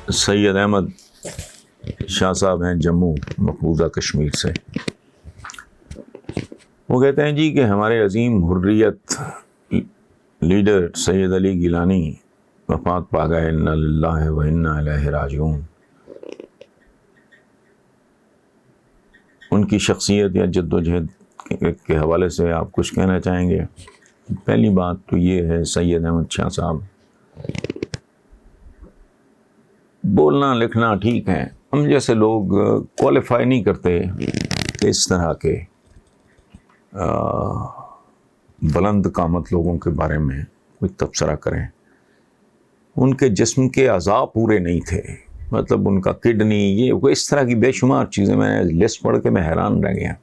سید احمد شاہ صاحب ہیں جموں مقبوضہ کشمیر سے. وہ کہتے ہیں جی کہ ہمارے عظیم حریت لیڈر سید علی گیلانی وفات پا گئے، انا للہ و انا الیہ راجعون. ان کی شخصیت یا جد و جہد کے حوالے سے آپ کچھ کہنا چاہیں گے؟ پہلی بات تو یہ ہے، سید احمد شاہ صاحب بولنا لکھنا ٹھیک ہے، ہم جیسے لوگ کوالیفائی نہیں کرتے کہ اس طرح کے بلند قامت لوگوں کے بارے میں کوئی تبصرہ کریں. ان کے جسم کے اعضاء پورے نہیں تھے، مطلب ان کا کڈنی، یہ اس طرح کی بے شمار چیزیں میں نے لسٹ پڑھ کے میں حیران رہ گیا.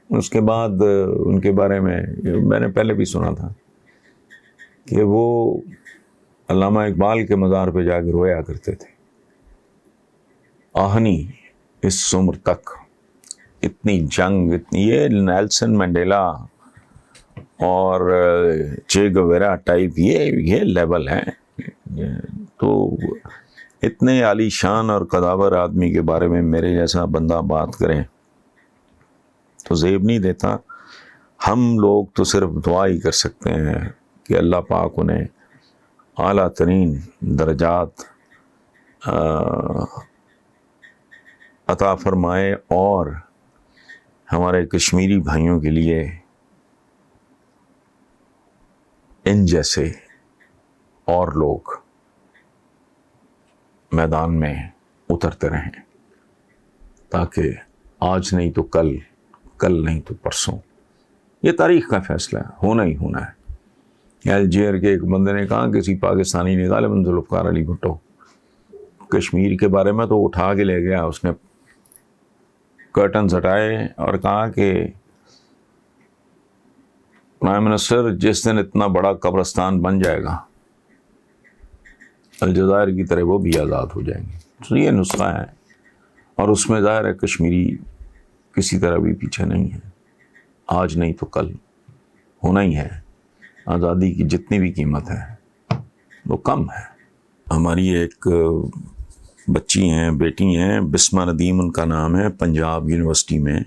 اس کے بعد ان کے بارے میں نے پہلے بھی سنا تھا کہ وہ علامہ اقبال کے مزار پہ جا کے رویا کرتے تھے. آہنی اس عمر تک اتنی جنگ، اتنی، یہ نیلسن منڈیلا اور چے گویرا ٹائپ یہ لیول ہے. تو اتنے عالی شان اور قداور آدمی کے بارے میں میرے جیسا بندہ بات کریں تو زیب نہیں دیتا. ہم لوگ تو صرف دعا ہی کر سکتے ہیں کہ اللہ پاک انہیں اعلیٰ ترین درجات عطا فرمائے اور ہمارے کشمیری بھائیوں کے لیے ان جیسے اور لوگ میدان میں اترتے رہیں، تاکہ آج نہیں تو کل، کل نہیں تو پرسوں، یہ تاریخ کا فیصلہ ہے، ہونا ہی ہونا ہے. الجیئر کے ایک بندے نے کہا، کسی پاکستانی نے، غالباً ذوالفقار علی بھٹو، کشمیر کے بارے میں تو اٹھا کے لے گیا، اس نے کرٹنز ہٹائے اور کہا کہ پرائم منسٹر جس دن اتنا بڑا قبرستان بن جائے گا الجزائر کی طرح وہ بھی آزاد ہو جائیں گے. تو یہ نسخہ ہے، اور اس میں ظاہر ہے کشمیری کسی طرح بھی پیچھے نہیں ہے. آج نہیں تو کل ہونا ہی ہے. آزادی کی جتنی بھی قیمت ہے وہ کم ہے. ہماری ایک بچی ہیں، بیٹی ہیں، بسمہ ندیم ان کا نام ہے، پنجاب یونیورسٹی میں.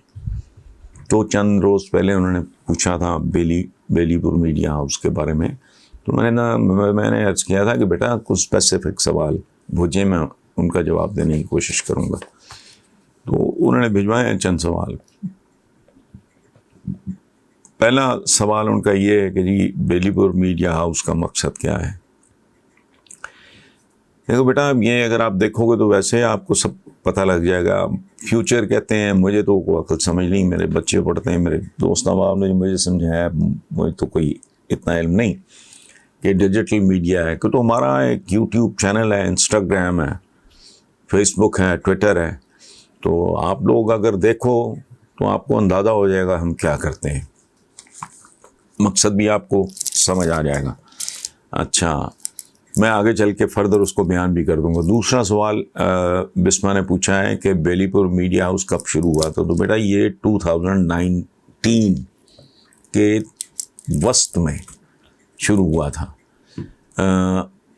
تو چند روز پہلے انہوں نے پوچھا تھا بیلی پور میڈیا ہاؤس کے بارے میں، تو میں نے عرض کیا تھا کہ بیٹا کچھ اسپیسیفک سوال بھیجیں، میں ان کا جواب دینے کی کوشش کروں گا. تو انہوں نے بھجوائے ہیں چند سوال. پہلا سوال ان کا یہ ہے کہ جی بیلی پور میڈیا ہاؤس کا مقصد کیا ہے؟ دیکھو بیٹا، یہ اگر آپ دیکھو گے تو ویسے آپ کو سب پتہ لگ جائے گا. فیوچر کہتے ہیں، مجھے تو کوئی عقل سمجھ نہیں، میرے بچے پڑھتے ہیں، میرے دوست احباب نے مجھے سمجھایا، مجھے تو کوئی اتنا علم نہیں کہ ڈیجیٹل میڈیا ہے. کہ تو ہمارا ایک یوٹیوب چینل ہے، انسٹاگرام ہے، فیس بک ہے، ٹویٹر ہے. تو آپ لوگ اگر دیکھو تو آپ کو اندازہ ہو جائے گا ہم کیا کرتے ہیں، مقصد بھی آپ کو سمجھ آ جائے گا. اچھا، میں آگے چل کے فردر اس کو بیان بھی کر دوں گا. دوسرا سوال بسمہ نے پوچھا ہے کہ بیلی پور میڈیا ہاؤس کب شروع ہوا تھا؟ تو بیٹا یہ 2019 کے وسط میں شروع ہوا تھا.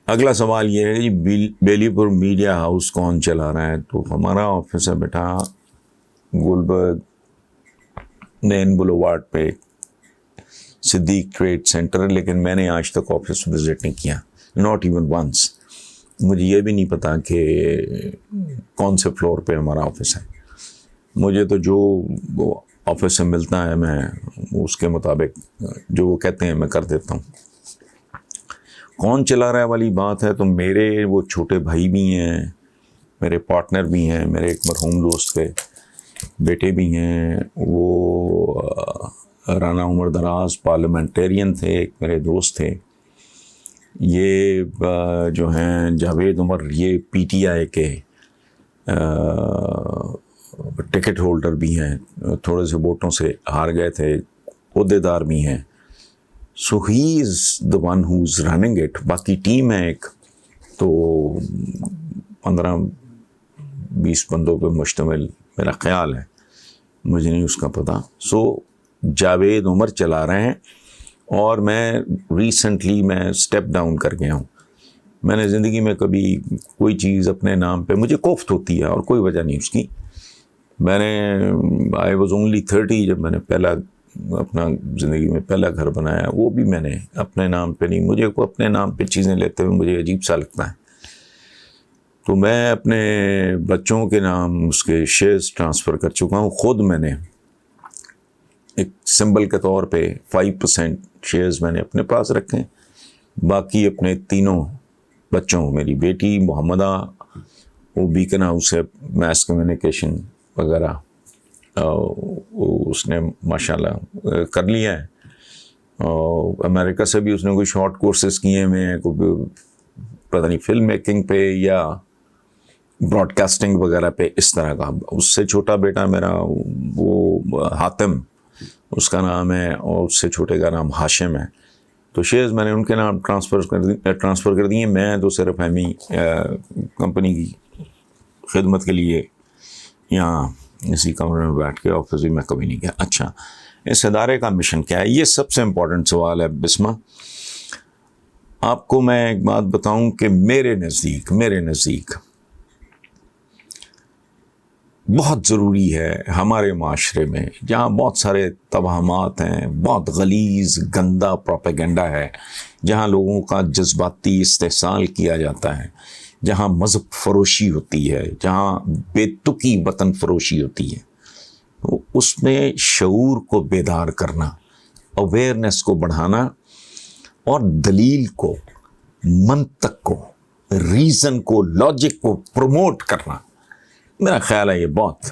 اگلا سوال یہ ہے کہ بیلی پور میڈیا ہاؤس کون چلا رہا ہے؟ تو ہمارا آفس ہے بیٹا گلبرگ مین بلوارڈ پہ، صدیق ٹریڈ سینٹر. لیکن میں نے آج تک آفس وزٹ نہیں کیا، ناٹ ایون ونس. مجھے یہ بھی نہیں پتا کہ کون سے فلور پہ ہمارا آفس ہے. مجھے تو جو آفس سے ملتا ہے میں اس کے مطابق جو وہ کہتے ہیں میں کر دیتا ہوں. کون چلا رہا ہے والی بات ہے تو میرے وہ چھوٹے بھائی بھی ہیں، میرے پارٹنر بھی ہیں، میرے ایک مرحوم دوست کے بیٹے بھی ہیں، وہ رانا عمر دراز پارلیمنٹیرین تھے، ایک میرے دوست تھے. یہ جو ہیں جاوید عمر، یہ پی ٹی آئی کے ٹکٹ ہولڈر بھی ہیں، تھوڑے سے ووٹوں سے ہار گئے تھے، عہدے دار بھی ہیں. So he is the one who is running it. باقی ٹیم ہے ایک، تو 15-20 بندوں پہ مشتمل میرا خیال ہے، مجھے نہیں اس کا پتہ. سو جاوید عمر چلا رہے ہیں، اور میں ریسنٹلی اسٹیپ ڈاؤن کر گیا ہوں. میں نے زندگی میں کبھی کوئی چیز اپنے نام پہ مجھے کوفت ہوتی ہے اور کوئی وجہ نہیں اس کی. میں نے آئی واز اونلی 30 جب میں نے اپنا زندگی میں پہلا گھر بنایا, وہ بھی میں نے اپنے نام پہ نہیں. مجھے کو اپنے نام پہ چیزیں لیتے ہوئے مجھے عجیب سا لگتا ہے. تو میں اپنے بچوں کے نام اس کے شیئرز ٹرانسفر کر چکا ہوں. خود میں نے ایک سمبل کے طور پہ 5% شیئرز میں نے اپنے پاس رکھے ہیں. باقی اپنے تینوں بچوں, میری بیٹی محمدہ وہ بیکن ہاؤس ہے میس کمیونیکیشن وغیرہ, اس نے ماشاءاللہ کر لیا ہے. اور امریکہ سے بھی اس نے کوئی شارٹ کورسز کیے ہوئے ہیں, کوئی پتہ نہیں فلم میکنگ پہ یا براڈ کاسٹنگ وغیرہ پہ اس طرح کا. اس سے چھوٹا بیٹا میرا وہ حاتم اس کا نام ہے, اور اس سے چھوٹے کا نام ہاشم ہے. تو شیئرز میں نے ان کے نام ٹرانسفر کر دیے. میں تو صرف ایمی کمپنی کی خدمت کے لیے یہاں اسی کمرے میں بیٹھ کے آفس بھی میں کبھی نہیں گیا. اچھا, اس ادارے کا مشن کیا ہے؟ یہ سب سے امپورٹنٹ سوال ہے بسمہ. آپ کو میں ایک بات بتاؤں کہ میرے نزدیک بہت ضروری ہے ہمارے معاشرے میں, جہاں بہت سارے توہمات ہیں, بہت غلیظ گندا پروپیگنڈا ہے, جہاں لوگوں کا جذباتی استحصال کیا جاتا ہے, جہاں مذہب فروشی ہوتی ہے, جہاں بے تکی وطن فروشی ہوتی ہے, تو اس میں شعور کو بیدار کرنا, اویئرنیس کو بڑھانا اور دلیل کو, منطق کو, ریزن کو, لاجک کو پروموٹ کرنا, میرا خیال ہے یہ بہت.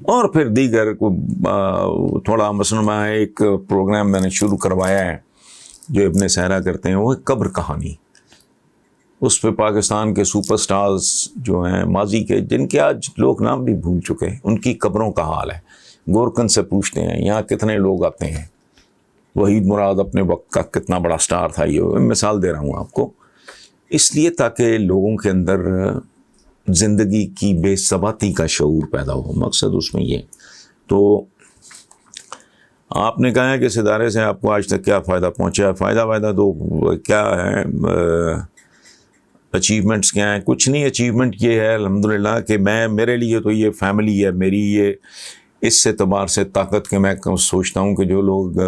اور پھر دیگر تھوڑا مثلا ایک پروگرام میں نے شروع کروایا ہے جو ابن سیرا کرتے ہیں, وہ قبر کہانی. اس پہ پاکستان کے سپر سٹارز جو ہیں ماضی کے, جن کے آج لوگ نام بھی بھول چکے, ان کی قبروں کا حال ہے. گورکن سے پوچھتے ہیں یہاں کتنے لوگ آتے ہیں. وحید مراد اپنے وقت کا کتنا بڑا سٹار تھا. یہ مثال دے رہا ہوں آپ کو اس لیے تاکہ لوگوں کے اندر زندگی کی بے ثباتی کا شعور پیدا ہو. مقصد اس میں یہ. تو آپ نے کہا ہے کہ اس ادارے سے آپ کو آج تک کیا فائدہ پہنچا ہے؟ فائدہ تو کیا ہے, اچیومنٹس کیا ہیں؟ کچھ نہیں. اچیومنٹ یہ ہے الحمدللہ کہ میرے لیے تو یہ فیملی ہے میری, یہ اس اعتبار سے طاقت کہ میں سوچتا ہوں کہ جو لوگ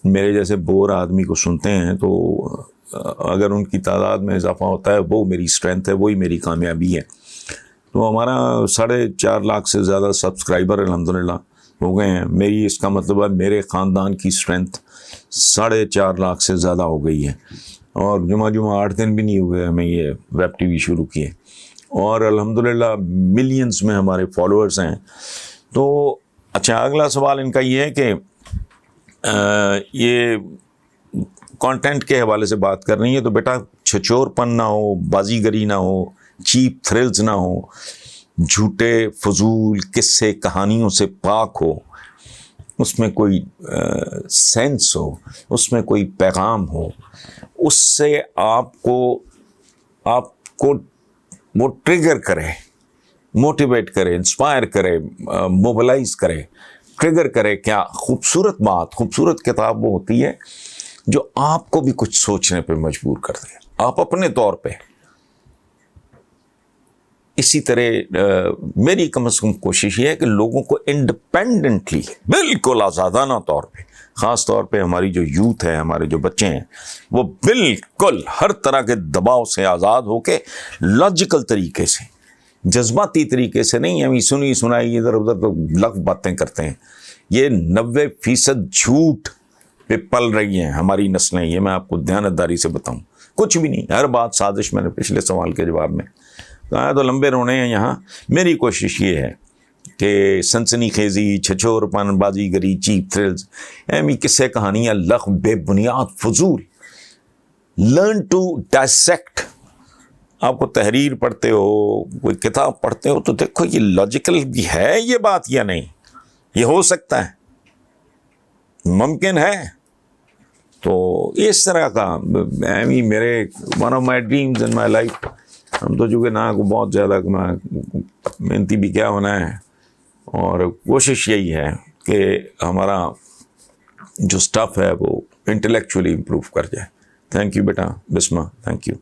میرے جیسے بور آدمی کو سنتے ہیں تو اگر ان کی تعداد میں اضافہ ہوتا ہے وہ میری اسٹرینتھ ہے, وہی میری کامیابی ہے. تو ہمارا 4.5 لاکھ سے زیادہ سبسکرائبر الحمدللہ ہو گئے ہیں. میری اس کا مطلب ہے میرے خاندان کی اسٹرینتھ 4.5 لاکھ سے زیادہ ہو گئی ہے. اور جمعہ 8 دن بھی نہیں ہوئے ہمیں یہ ویب ٹی وی شروع کیے, اور الحمدللہ ملینز میں ہمارے فالوورز ہیں. تو اچھا, اگلا سوال ان کا یہ ہے کہ یہ کانٹینٹ کے حوالے سے بات کر رہی ہے, تو بیٹا چھچور پن نہ ہو, بازیگری نہ ہو, چیپ تھرلز نہ ہو, جھوٹے فضول قصے کہانیوں سے پاک ہو, اس میں کوئی سینس ہو, اس میں کوئی پیغام ہو, اس سے آپ کو وہ ٹریگر کرے, موٹیویٹ کرے, انسپائر کرے, موبلائز کرے, ٹریگر کرے. کیا خوبصورت بات, خوبصورت کتاب وہ ہوتی ہے جو آپ کو بھی کچھ سوچنے پہ مجبور کر دے, آپ اپنے طور پہ. اسی طرح میری کم از کم کوشش یہ ہے کہ لوگوں کو انڈیپینڈنٹلی, بالکل آزادانہ طور پہ, خاص طور پہ ہماری جو یوتھ ہے, ہمارے جو بچے ہیں, وہ بالکل ہر طرح کے دباؤ سے آزاد ہو کے لاجیکل طریقے سے, جذباتی طریقے سے نہیں, ہمیں سنی سنائی ادھر ادھر تو لغو باتیں کرتے ہیں. یہ 90% جھوٹ پہ پل رہی ہیں ہماری نسلیں. یہ میں آپ کو دیانتداری سے بتاؤں, کچھ بھی نہیں, ہر بات سازش. میں نے پچھلے سوال کے جواب میں کہا تو لمبے رونے ہیں یہاں. میری کوشش یہ ہے کہ سنسنی خیزی, چھچور پن, بازیگری, چیپ تھرلز, ایمی قصے کہانیاں, لغو, بے بنیاد, فضول. Learn to dissect. آپ کو تحریر پڑھتے ہو, کوئی کتاب پڑھتے ہو, تو دیکھو یہ لاجیکل بھی ہے یہ بات یا نہیں, یہ ہو سکتا ہے, ممکن ہے. تو اس طرح کا میرے one of my dreams in my life. ہم تو چونکہ نہ کو بہت زیادہ محنتی بھی کیا ہونا ہے, اور کوشش یہی ہے کہ ہمارا جو سٹف ہے وہ انٹلیکچولی امپروو کر جائے. تھینک یو بیٹا بسمہ, تھینک یو.